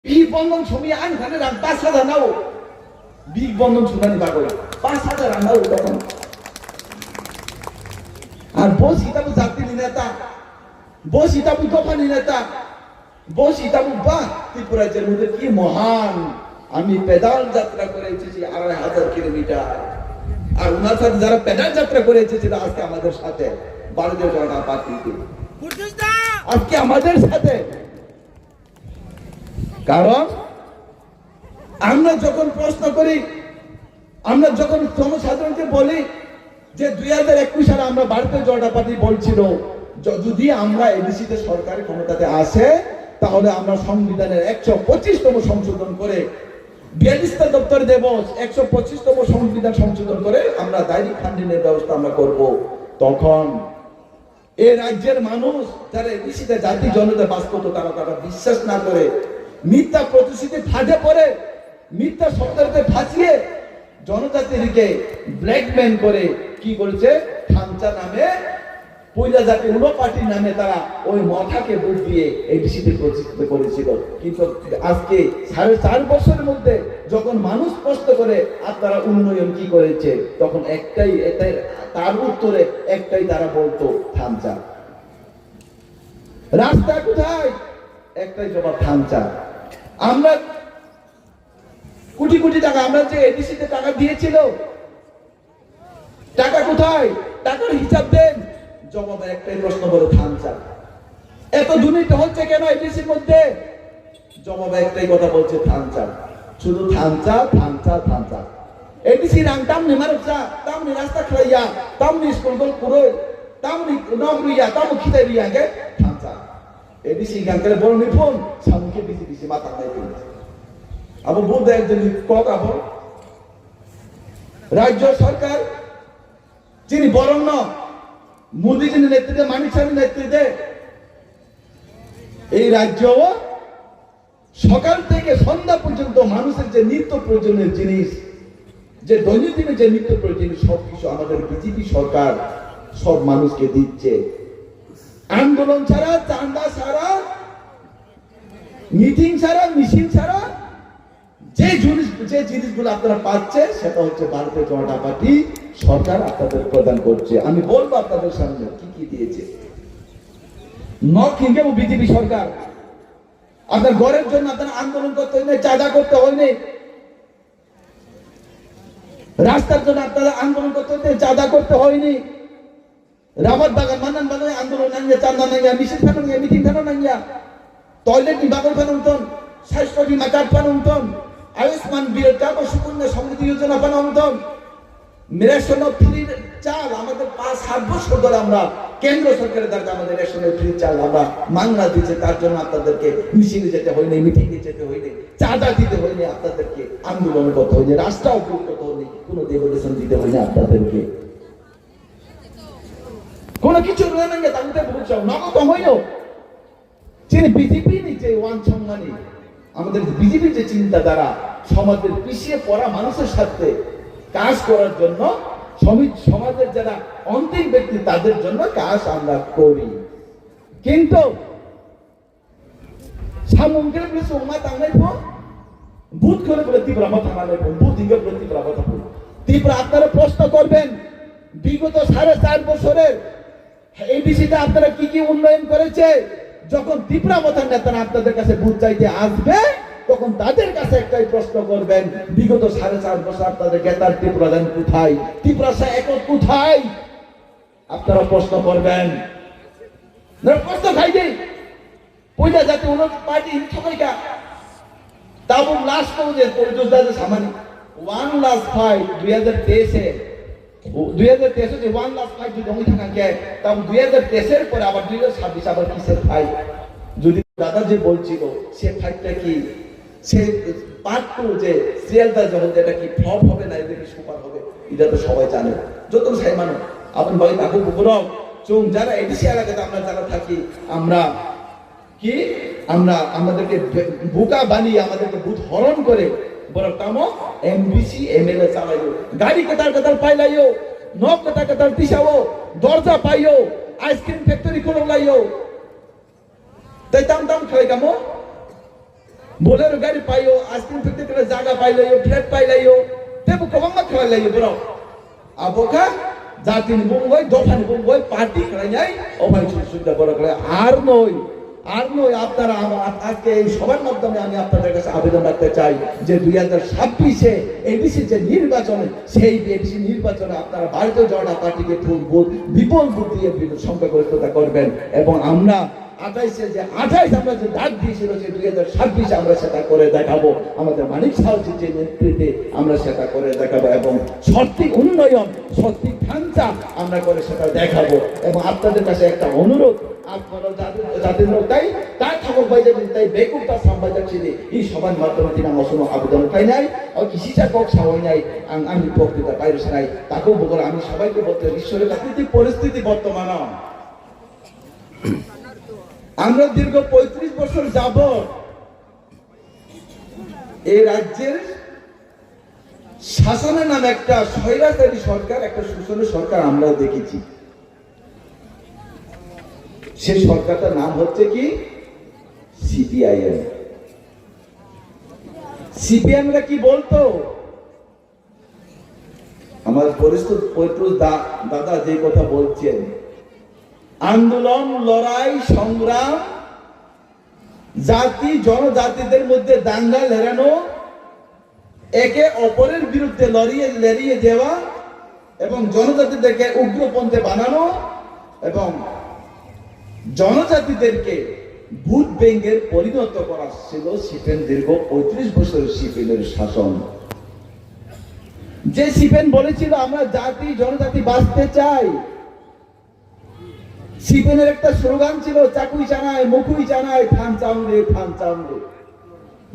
বিবন্ধন ছবি আনখানে রাখ 5,000 নাও বিবন্ধন ছুনানি বাগলা 5,000 নাও তখন আর বসি তাবু জাতির নেতা বসি তাবু দোকানি নেতা বসি তাবু বাহ ত্রিপুরার মধ্যে কি মহান আমি পেদাল যাত্রা করে এসেছি 2,500 কিলোমিটার আর ওনার সাথে যারা পেদাল যাত্রা করে এসেছিল আজকে আমাদের সাথে ভারতীয় জনতা পার্টিতে আজকে আমাদের সাথে কারণ আমরা যখন প্রশ্ন করি আমরা যখন জনসাধারণকে বলি যে 2021 সালে আমরা ভারতীয় জনতা পার্টি বলছিল যদি আমরা এডিসিতে সরকারি ক্ষমতাতে আসে তাহলে আমরা সংবিধানের 125তম সংশোধন করে 42টা দপ্তর দেব 125তম সংবিধান সংশোধন করে আমরা ডাইরেক্ট ফান্ডিংয়ের ব্যবস্থা আমরা করব তখন এই রাজ্যের মানুষ যারা এডিসিতে জাতি জনতা বাস করতো তারা বিশ্বাস না করে মিথ্যা প্রতিশ্রুতি ফাঁদে পড়ে মিথ্যা শব্দকে ফাঁসিয়ে জনজাতিকে ব্ল্যাকমেল করে কি করেছে খামচা নামে পয়লা জাতি উনো পার্টির নামে তারা ওই মঠাকে ভোট দিয়ে এডিসিতে প্রতিষ্ঠিত করেছিল কিন্তু আজকে 4.5 বছরের মধ্যে যখন মানুষ প্রশ্ন করে আপনারা উন্নয়ন কি করেছে তখন একটাই তার উত্তরে একটাই তারা বলতো খামচা রাস্তা কোথায় একটাই জবাব খামচা আমরা কোটি কোটি টাকা আমরা যে এডিসিতে টাকা দিয়েছিল টাকা কোথায় টাকার হিসাব দেন জবাব একটাই প্রশ্ন বলে খামচা এত দুর্নীতি হচ্ছে কেন এডিসির মধ্যে জবাব একটাই কথা বলছে খামচা শুধু খামচা খামচা খামচা এডিসি রাং তামনি মারুচা তামনি রাস্তা খাইয়া তামনি স্কুল পুরো তামনি নগরিয়া তামু খিদাই রিয়াকে খামচা এডিসি গাঙ্কের বড় নিপুণ সামুকে বিসি মাথা নাই আবার বুদ্ধ একজন কক আবার রাজ্য সরকার যিনি বরণ্য মোদীজির নেতৃত্বে মানিক সাহেবের নেতৃত্বে এই রাজ্য সকাল থেকে সন্ধ্যা পর্যন্ত মানুষের যে নিত্য প্রয়োজনীয় জিনিস যে দৈনন্দিন যে নিত্য প্রয়োজনীয় সবকিছু আমাদের বিজেপি সরকার সব মানুষকে দিচ্ছে আন্দোলন ছাড়া চাঁদা ছাড়া মিটিং ছাড়া মিছিল ছাড়া যে জিনিসগুলো আপনারা পাচ্ছে সেটা হচ্ছে ভারতীয় জনতা পার্টি সরকার আপনাদের প্রদান করছে আমি বলবো আপনাদের সামনে কি কি দিয়েছে নর্থ ইন্ডিয়া বিজেপি সরকার আপনার ঘরের জন্য আপনার আন্দোলন করতে হয়নি চাঁদা করতে হয়নি রাস্তার জন্য আপনারা আন্দোলন করতে হয়নি চাঁদা করতে হয়নি রাবার বাগান মানান বাগানে আন্দোলন নাঙ্গিয়া চাঁদা নাঙ্গিয়া মিছিল ফানো নাঙ্গিয়া মিটিং ফানো নাঙ্গিয়া টয়লেট নি বাগল ফানো উঠন স্বাস্থ্য বীমা কার্ড ফানো উঠন আয়ুষ্মান বিরোধ Sukanya Samriddhi Yojana Fanon উঠন ration free চাল আমাদের 5-7 বছর ধরে আমরা কেন্দ্র সরকারের দ্বারা আমাদের রেশনের ফ্রি চাল আমরা মাংনা দিচ্ছে তার জন্য আপনাদেরকে মিছিলে যেতে হয়নি মিটিংয়ে যেতে হয়নি চাঁদা দিতে হয়নি আপনাদেরকে আন্দোলন করতে হয়নি রাস্তা অবরোধ করতে হয়নি কোনো ডেপুটেশন দিতে হয়নি আপনাদেরকে কোনো কিছু রয়ে না তাদের বলছো নগদ হইল যিনি বিজেপি নিচে ওয়ান সম্মানী আমাদের বিজেপি যে চিন্তাধারা সমাজের পিছিয়ে পড়া মানুষের সাথে কাজ করার জন্য সমাজের যারা অন্তিম ব্যক্তি তাদের জন্য কাজ আমরা করি কিন্তু সামগ্রিক সোমা তাঙ্গাই বুধ করে বলে ত্রিপুরা মাথা মানে বুধ দিকে বলে ত্রিপুরা মাথা ত্রিপুরা আপনারা প্রশ্ন করবেন বিগত 4.5 বছরের এডিসিতে আপনারা কি কি উন্নয়ন করেছে যখন ত্রিপুরা মাথার নেতারা আপনাদের কাছে বুধ চাইতে আসবে তখন তাদের কাছে একটাই প্রশ্ন করবেন বিগত 4.5 বছর আপনাদের গেতার ত্রিপুরা দেন কোথায় ত্রিপুরা একত কোথায় আপনারা প্রশ্ন করবেন প্রশ্ন খাই দেই পয়লা জাতি উন্নত পার্টি সবাইকা তাও লাস্ট করছে পরিচয় দাদা সামান্য 1 লাস্ট ফাইট 2023 যে 1 লাস্ট ফাইট যদি হয়ে থাকে তাও 2023 এর পরে আবার 2026 আবার কিসের ফাইট যদি দাদা যে বলছিল সে ফাইটটা কি সে পার্ট 2 যে সিরিয়ালটা যখন এটা কি ফ্লপ হবে না এটা কি সুপার হবে এটা তো সবাই জানে যত সাই মানুষ আপন ভাই কাকু বুকুরম চুং যারা এডিসি এলাকাতে আমরা যারা থাকি আমরা কি আমরা আমাদেরকে বোকা বানিয়ে আমাদেরকে বুথ হরণ করে বড় কামো এমবিসি এমএলএ চালাইও গাড়ি কাতার পাইলাইও নখ কাতার দিশাও দরজা পাইও আইসক্রিম ফ্যাক্টরি খোলাইও তাই দাম খাই কামো बोलेरो गाड़ी पाइयो आइसक्रीम फेंकते करे जागा पाइलायो फ्लैट पाइलायो तेबो गोबां खालायलायो बरो आबोखा जातिनि बुंबाय दफानि बुंबाय पार्टी खालायनाय अबाय सुबिदा बरो করে আর নয় আপনারা আজকে এই সবার মাধ্যমে আমি আপনাদের কাছে আবেদন রাখতে চাই যে 2026-এ এডিসি যে নির্বাচন সেই এডিসি নির্বাচনে আপনারা ভারতীয় জনতা পার্টিকে বিপুল ভোট দিয়ে সংখ্যাগরিষ্ঠতা করবেন এবং আমরা 28 আমরা যে ডাক দিয়েছিল যে 2026-এ আমরা সেটা করে দেখাবো আমাদের মানিক সাউজির যে নেতৃত্বে আমরা সেটা করে দেখাবো এবং সঠিক উন্নয়ন সঠিক ঢাঞ্চা আমরা করে সেটা দেখাবো এবং আপনাদের কাছে একটা অনুরোধ আপনারা যাদের তাই ঠাকুর বাইরে তাই বেকুবটা সাম্বাইজার ছিলি এই সবার মাধ্যমে তিনি অসম আবেদন পাই নাই কিসিটা কক সাওয়াই নাই আমি বক্তৃতা পাইরস নাই তাকেও বলে আমি সবাইকে বলতে ঈশ্বরের প্রাকৃতিক পরিস্থিতি বর্তমান আমরা দীর্ঘ 35 বছর যাব এই রাজ্যের শাসনের নামে একটা স্বৈরাচারী সরকার একটা শোষণের সরকার আমরা দেখেছি সেই সরকারটার নাম হচ্ছে কি সিপিআইএমরা কি বলতো আমার পরিস্থিতি দাদা যে কথা বলছেন আন্দোলন লড়াই সংগ্রাম জাতি জনজাতিদের মধ্যে দাঙ্গা লেড়ানো একে অপরের বিরুদ্ধে লড়িয়ে দেওয়া এবং জনজাতিদেরকে উগ্রপন্থী বানানো এবং জনজাতিদেরকে ভোট ব্যাংকের পরিণত করা ছিল সিপিএম দীর্ঘ 35 বছরের সিপিএমের শাসন যে সিপিএম বলেছিল আমরা জাতি জনজাতি বাঁচতে চাই সিপিএমের একটা স্লোগান ছিল চাকুই চানায় মুখুই চানায় থান চাউরে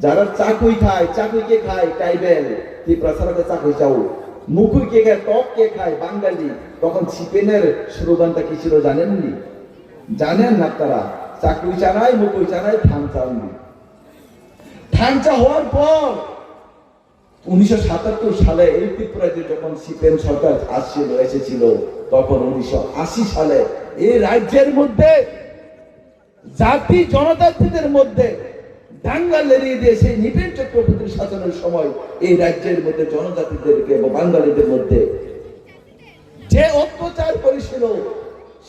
যারা চাকুই খায় চাকুইকে খায় ট্রাইবেল ত্রিপুরা চাকুই চাউ মুখুই কে খায় টক কে খায় বাঙালি তখন সিপিএমের স্লোগানটা কি ছিল জানেননি জানেন না আপনারা চাকুই চানায় মুখুই চানায় থান চাউরে থানচা হওয়ার পর 1977 সালে এই ত্রিপুরাতে যখন সিপিএম সরকার এসেছিল তখন 1980 সালে এই রাজ্যের মধ্যে জাতি জনজাতিদের মধ্যে দাঙ্গা লেড়িয়ে দিয়ে সেই নৃপেন চক্রবর্তীর শাসনের সময় এই রাজ্যের মধ্যে জনজাতিদেরকে এবং বাঙালিদের মধ্যে যে অত্যাচার করেছিল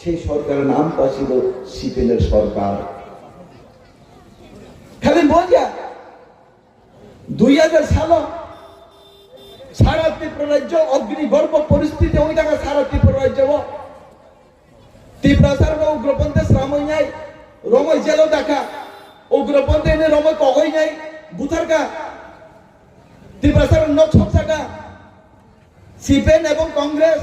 সেই সরকারের নামটা ছিল সিপিএমের সরকার খালি বোঝা 2000 সাল সারা ত্রিপুরা রাজ্য অগ্নিগর্ভ পরিস্থিতি ওই জায়গা সারা ত্রিপুরা রাজ্য ত্রিপুরা উগ্রপন্থী শ্রামই নাই রময় জেলও দেখা উগ্রপন্থী এনে রময় কগই নাই বুথারকা ত্রিপুরা নকশব থাকা সিপিএম এবং কংগ্রেস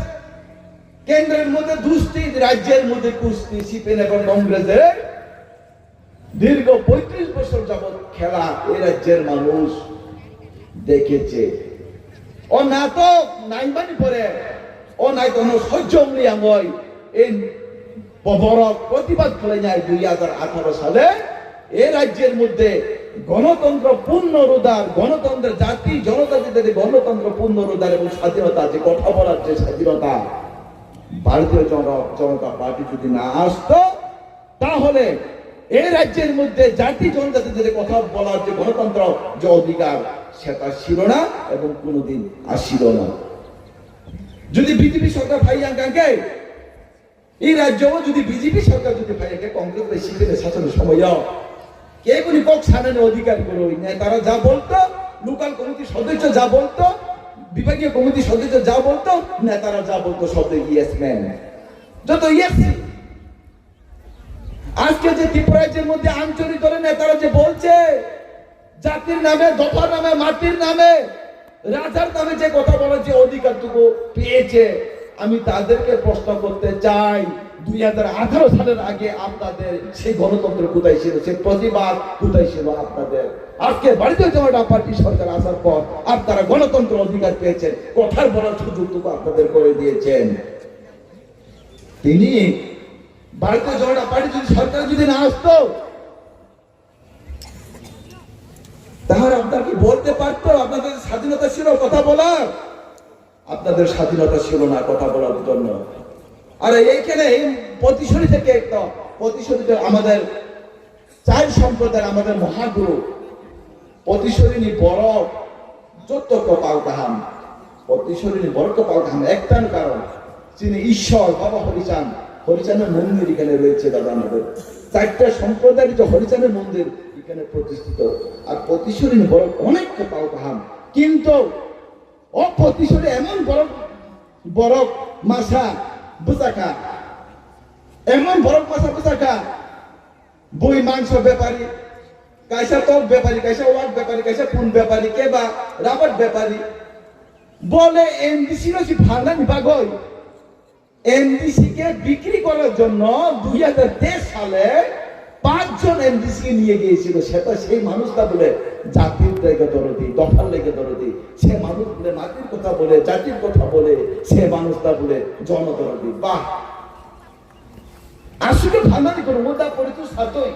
কেন্দ্রের মধ্যে দুষ্টি রাজ্যের মধ্যে কুস্তি সিপিএম এবং কংগ্রেসের দীর্ঘ 35 বছর যাবৎ খেলা এই রাজ্যের মানুষ দেখেছে ও না তো নাইবানি পরে ও নাই তো সহ্য আমলিয়াময় এই বড় প্রতিবাদ করে যায় 2018 সালে এই রাজ্যের মধ্যে গণতন্ত্র পুনরুদ্ধার গণতন্ত্রের জাতি জনজাতিদের গণতন্ত্র পুনরুদ্ধার এবং স্বাধীনতা যে কথা বলার যে স্বাধীনতা ভারতীয় জনতা পার্টি যদি না আসতো তাহলে এই রাজ্যের মধ্যে জাতি জনজাতিদের কথা বলার যে গণতন্ত্র যে অধিকার সেটা ছিল না এবং কোনোদিন আসছিল না যদি বিজেপি সরকার ভাইয়াঙ্কাকে এই রাজ্যও যদি বিজেপি সরকার যদি ভাইয়াকে কংগ্রেস সিপিএমের শাসনের সময় কে কোন কক ছাড়ানো অধিকার করো তারা যা বলতো লোকাল কমিটির সদস্য যা বলতো বিভাগীয় কমিটির সদস্য যা বলতো নেতারা যা বলতো শব্দ ইয়েস ম্যান যত ইয়েস আজকে যে ত্রিপুরা রাজ্যের মধ্যে আঞ্চলিক দলের নেতারা যে বলছে জাতির নামে দফার নামে মাটির নামে রাজার নামে যে কথা বলার যে অধিকারটুকু পেয়েছে আমি তাদেরকে প্রশ্ন করতে চাই 2018 সালের আগে আপনাদের সেই গণতন্ত্র কোথায় ছিল সেই প্রতিবাদ কোথায় ছিল আপনাদের আজকে ভারতীয় জনতা পার্টি সরকার আসার পর আপনারা গণতন্ত্র অধিকার পেয়েছেন কথার বলার সুযোগটুকু আপনাদের করে দিয়েছেন তিনি ভারতীয় জনতা পার্টি যদি সরকার যদি না আসতো তাহলে আপনারা কি বলতে পারতো আপনাদের স্বাধীনতা ছিল কথা বলার আপনাদের স্বাধীনতা ছিল না কথা বলার জন্য আর এইখানে প্রতিশোধী থেকে একটা প্রতিশোধী আমাদের চার সম্প্রদায়ের আমাদের মহাগুরু প্রতিশরীনী বড় যত কপাল কাহাম প্রতিশরীনী বড় কপাল কাহাম একটান কারণ তিনি ঈশ্বর বাবা হরিচাঁদ হরিচাঁদের মন্দির এখানে রয়েছে দাদা আমাদের 4টা সম্প্রদায়ের যে হরিচাঁদের মন্দির এখানে প্রতিষ্ঠিত আর প্রতিশরীনী বড় অনেক কপাল কাহাম কিন্তু ও প্রতিশরী এমন বড় বড় মাসা বুঝাকা এমন বড় মাসা বুঝাকা বই মাংস ব্যাপারী কাইসা টক ব্যাপারী কাইসা ওয়াক ব্যাপারী কাইসা ফোন ব্যাপারী কে বা রাবার ব্যাপারী বলে এনডিসি রসি ভাঙানি বাগই এনডিসি কে বিক্রি করার জন্য 2023 সালে 5 জন এনডিসি কে নিয়ে গিয়েছিল সেটা সেই মানুষটা বলে জাতির লেগে দরদি দফার লেগে দরদি সে মানুষ বলে মাটির কথা বলে জাতির কথা বলে সে মানুষটা বলে জনদরদি বাহ আসুকে ভাঙানি করুন ওটা পরিচয় সাথই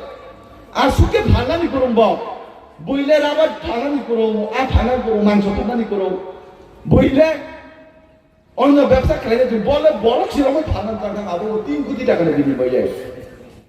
আসুকে ভাঙানি করুন বইলে আবার ভাঙানি করুন ভাঙানি করুন মাংস ভাঙানি করুন বইলে অন্য ব্যবসা খাইলে বলে বড় ছিল ভাঙান টাকা আবার 3 কোটি টাকা বিনিময়